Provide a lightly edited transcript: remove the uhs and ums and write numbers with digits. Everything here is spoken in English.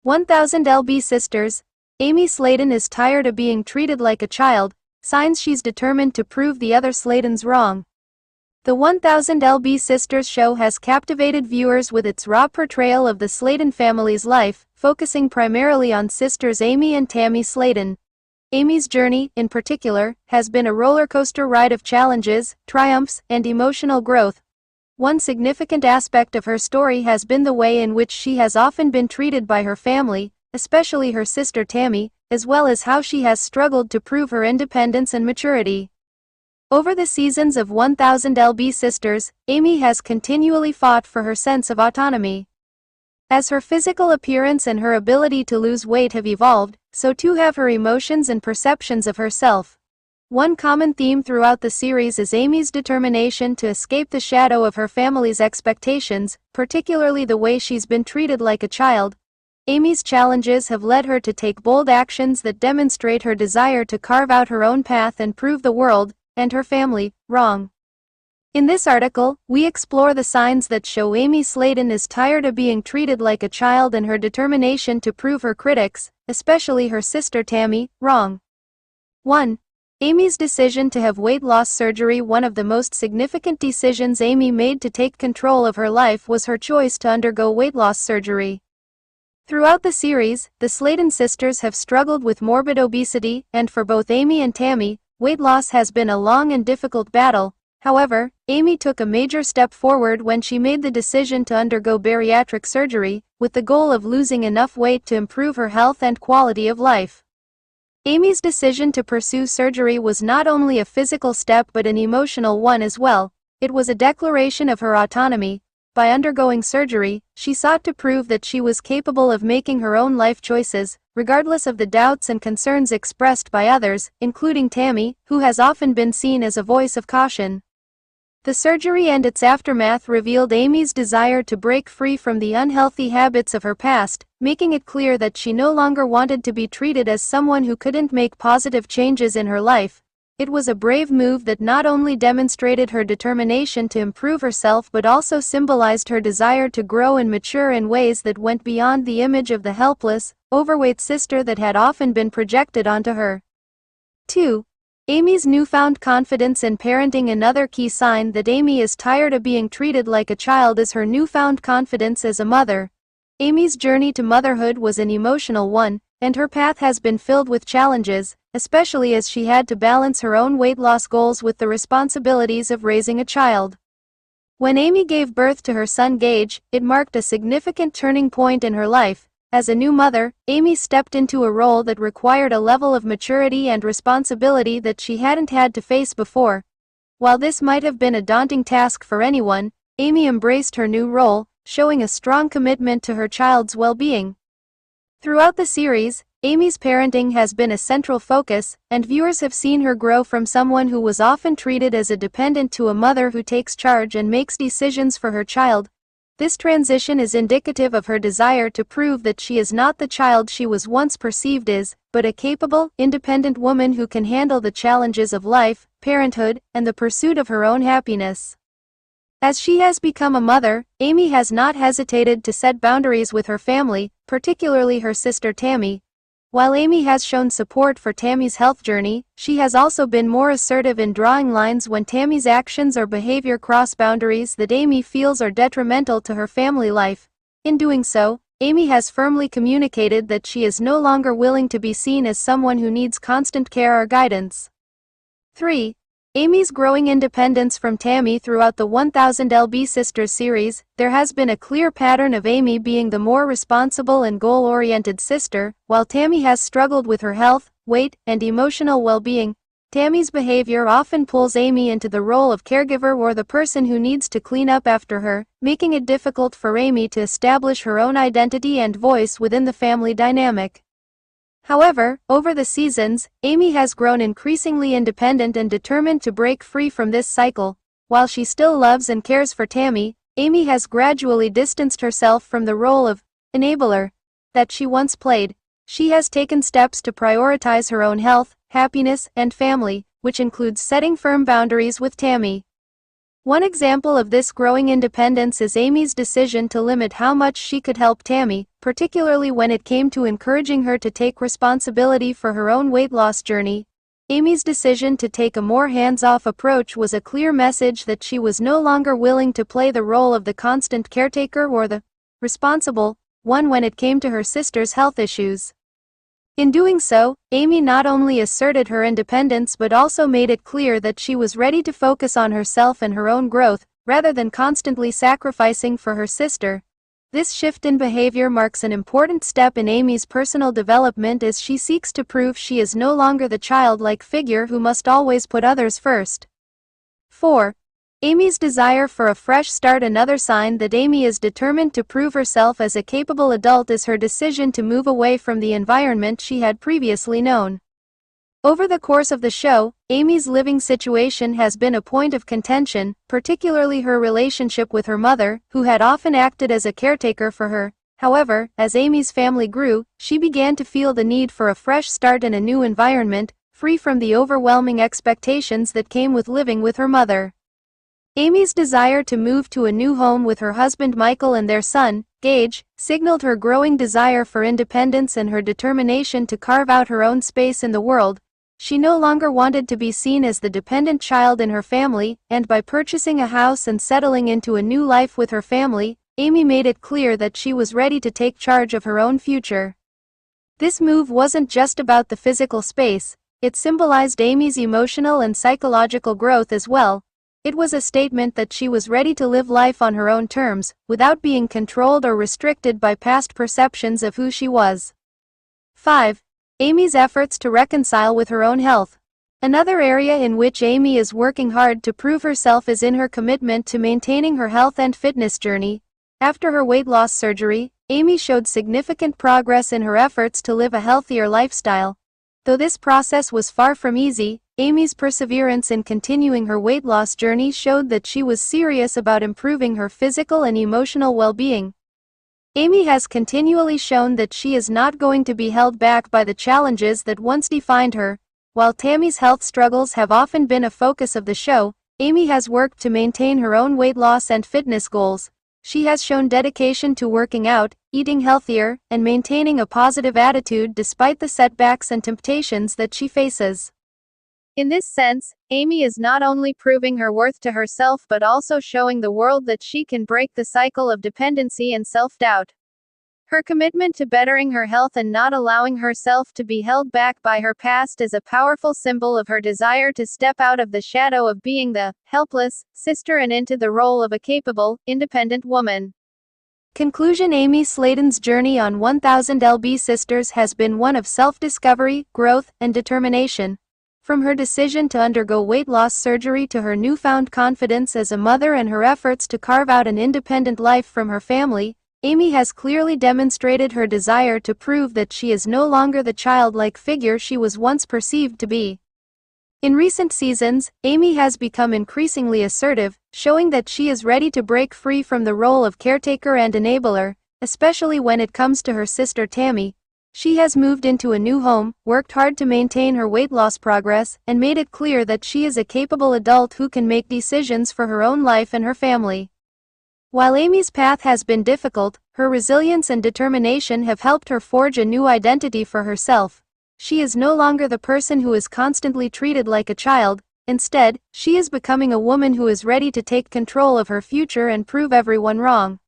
1000 LB Sisters. Amy Slaton is tired of being treated like a child, signs she's determined to prove the other Slatons wrong. The 1000 LB Sisters show has captivated viewers with its raw portrayal of the Slaton family's life, focusing primarily on sisters Amy and Tammy Slaton. Amy's journey, in particular, has been a roller coaster ride of challenges, triumphs, and emotional growth. One significant aspect of her story has been the way in which she has often been treated by her family, especially her sister Tammy, as well as how she has struggled to prove her independence and maturity. Over the seasons of 1000 LB Sisters, Amy has continually fought for her sense of autonomy. As her physical appearance and her ability to lose weight have evolved, so too have her emotions and perceptions of herself. One common theme throughout the series is Amy's determination to escape the shadow of her family's expectations, particularly the way she's been treated like a child. Amy's challenges have led her to take bold actions that demonstrate her desire to carve out her own path and prove the world, and her family, wrong. In this article, we explore the signs that show Amy Slaton is tired of being treated like a child and her determination to prove her critics, especially her sister Tammy, wrong. 1. Amy's decision to have weight loss surgery. One of the most significant decisions Amy made to take control of her life was her choice to undergo weight loss surgery. Throughout the series, the Slaton sisters have struggled with morbid obesity, and for both Amy and Tammy, weight loss has been a long and difficult battle. However, Amy took a major step forward when she made the decision to undergo bariatric surgery, with the goal of losing enough weight to improve her health and quality of life. Amy's decision to pursue surgery was not only a physical step but an emotional one as well. It was a declaration of her autonomy. By undergoing surgery, she sought to prove that she was capable of making her own life choices, regardless of the doubts and concerns expressed by others, including Tammy, who has often been seen as a voice of caution. The surgery and its aftermath revealed Amy's desire to break free from the unhealthy habits of her past, making it clear that she no longer wanted to be treated as someone who couldn't make positive changes in her life. It was a brave move that not only demonstrated her determination to improve herself but also symbolized her desire to grow and mature in ways that went beyond the image of the helpless, overweight sister that had often been projected onto her. 2. Amy's newfound confidence in parenting. Another key sign that Amy is tired of being treated like a child is her newfound confidence as a mother. Amy's journey to motherhood was an emotional one, and her path has been filled with challenges, especially as she had to balance her own weight loss goals with the responsibilities of raising a child. When Amy gave birth to her son Gage, it marked a significant turning point in her life. As a new mother, Amy stepped into a role that required a level of maturity and responsibility that she hadn't had to face before. While this might have been a daunting task for anyone, Amy embraced her new role, showing a strong commitment to her child's well-being. Throughout the series, Amy's parenting has been a central focus, and viewers have seen her grow from someone who was often treated as a dependent to a mother who takes charge and makes decisions for her child. This transition is indicative of her desire to prove that she is not the child she was once perceived as, but a capable, independent woman who can handle the challenges of life, parenthood, and the pursuit of her own happiness. As she has become a mother, Amy has not hesitated to set boundaries with her family, particularly her sister Tammy. While Amy has shown support for Tammy's health journey, she has also been more assertive in drawing lines when Tammy's actions or behavior cross boundaries that Amy feels are detrimental to her family life. In doing so, Amy has firmly communicated that she is no longer willing to be seen as someone who needs constant care or guidance. 3. Amy's growing independence from Tammy. Throughout the 1000 LB Sisters series, there has been a clear pattern of Amy being the more responsible and goal-oriented sister, while Tammy has struggled with her health, weight, and emotional well-being. Tammy's behavior often pulls Amy into the role of caregiver or the person who needs to clean up after her, making it difficult for Amy to establish her own identity and voice within the family dynamic. However, over the seasons, Amy has grown increasingly independent and determined to break free from this cycle. While she still loves and cares for Tammy, Amy has gradually distanced herself from the role of enabler that she once played. She has taken steps to prioritize her own health, happiness, and family, which includes setting firm boundaries with Tammy. One example of this growing independence is Amy's decision to limit how much she could help Tammy, particularly when it came to encouraging her to take responsibility for her own weight loss journey. Amy's decision to take a more hands-off approach was a clear message that she was no longer willing to play the role of the constant caretaker or the responsible one when it came to her sister's health issues. In doing so, Amy not only asserted her independence but also made it clear that she was ready to focus on herself and her own growth, rather than constantly sacrificing for her sister. This shift in behavior marks an important step in Amy's personal development as she seeks to prove she is no longer the childlike figure who must always put others first. 4. Amy's desire for a fresh start. Another sign that Amy is determined to prove herself as a capable adult is her decision to move away from the environment she had previously known. Over the course of the show, Amy's living situation has been a point of contention, particularly her relationship with her mother, who had often acted as a caretaker for her. However, as Amy's family grew, she began to feel the need for a fresh start in a new environment, free from the overwhelming expectations that came with living with her mother. Amy's desire to move to a new home with her husband Michael and their son, Gage, signaled her growing desire for independence and her determination to carve out her own space in the world. She no longer wanted to be seen as the dependent child in her family, and by purchasing a house and settling into a new life with her family, Amy made it clear that she was ready to take charge of her own future. This move wasn't just about the physical space, it symbolized Amy's emotional and psychological growth as well. It was a statement that she was ready to live life on her own terms, without being controlled or restricted by past perceptions of who she was. 5. Amy's efforts to reconcile with her own health. Another area in which Amy is working hard to prove herself is in her commitment to maintaining her health and fitness journey. After her weight loss surgery, Amy showed significant progress in her efforts to live a healthier lifestyle. Though this process was far from easy, Amy's perseverance in continuing her weight loss journey showed that she was serious about improving her physical and emotional well-being. Amy has continually shown that she is not going to be held back by the challenges that once defined her. While Tammy's health struggles have often been a focus of the show, Amy has worked to maintain her own weight loss and fitness goals. She has shown dedication to working out, eating healthier, and maintaining a positive attitude despite the setbacks and temptations that she faces. In this sense, Amy is not only proving her worth to herself but also showing the world that she can break the cycle of dependency and self-doubt. Her commitment to bettering her health and not allowing herself to be held back by her past is a powerful symbol of her desire to step out of the shadow of being the helpless sister and into the role of a capable, independent woman. Conclusion. Amy Slaton's journey on 1000 lb Sisters has been one of self-discovery, growth, and determination. From her decision to undergo weight loss surgery to her newfound confidence as a mother and her efforts to carve out an independent life from her family, Amy has clearly demonstrated her desire to prove that she is no longer the childlike figure she was once perceived to be. In recent seasons, Amy has become increasingly assertive, showing that she is ready to break free from the role of caretaker and enabler, especially when it comes to her sister Tammy. She has moved into a new home, worked hard to maintain her weight loss progress, and made it clear that she is a capable adult who can make decisions for her own life and her family. While Amy's path has been difficult, her resilience and determination have helped her forge a new identity for herself. She is no longer the person who is constantly treated like a child. Instead, she is becoming a woman who is ready to take control of her future and prove everyone wrong.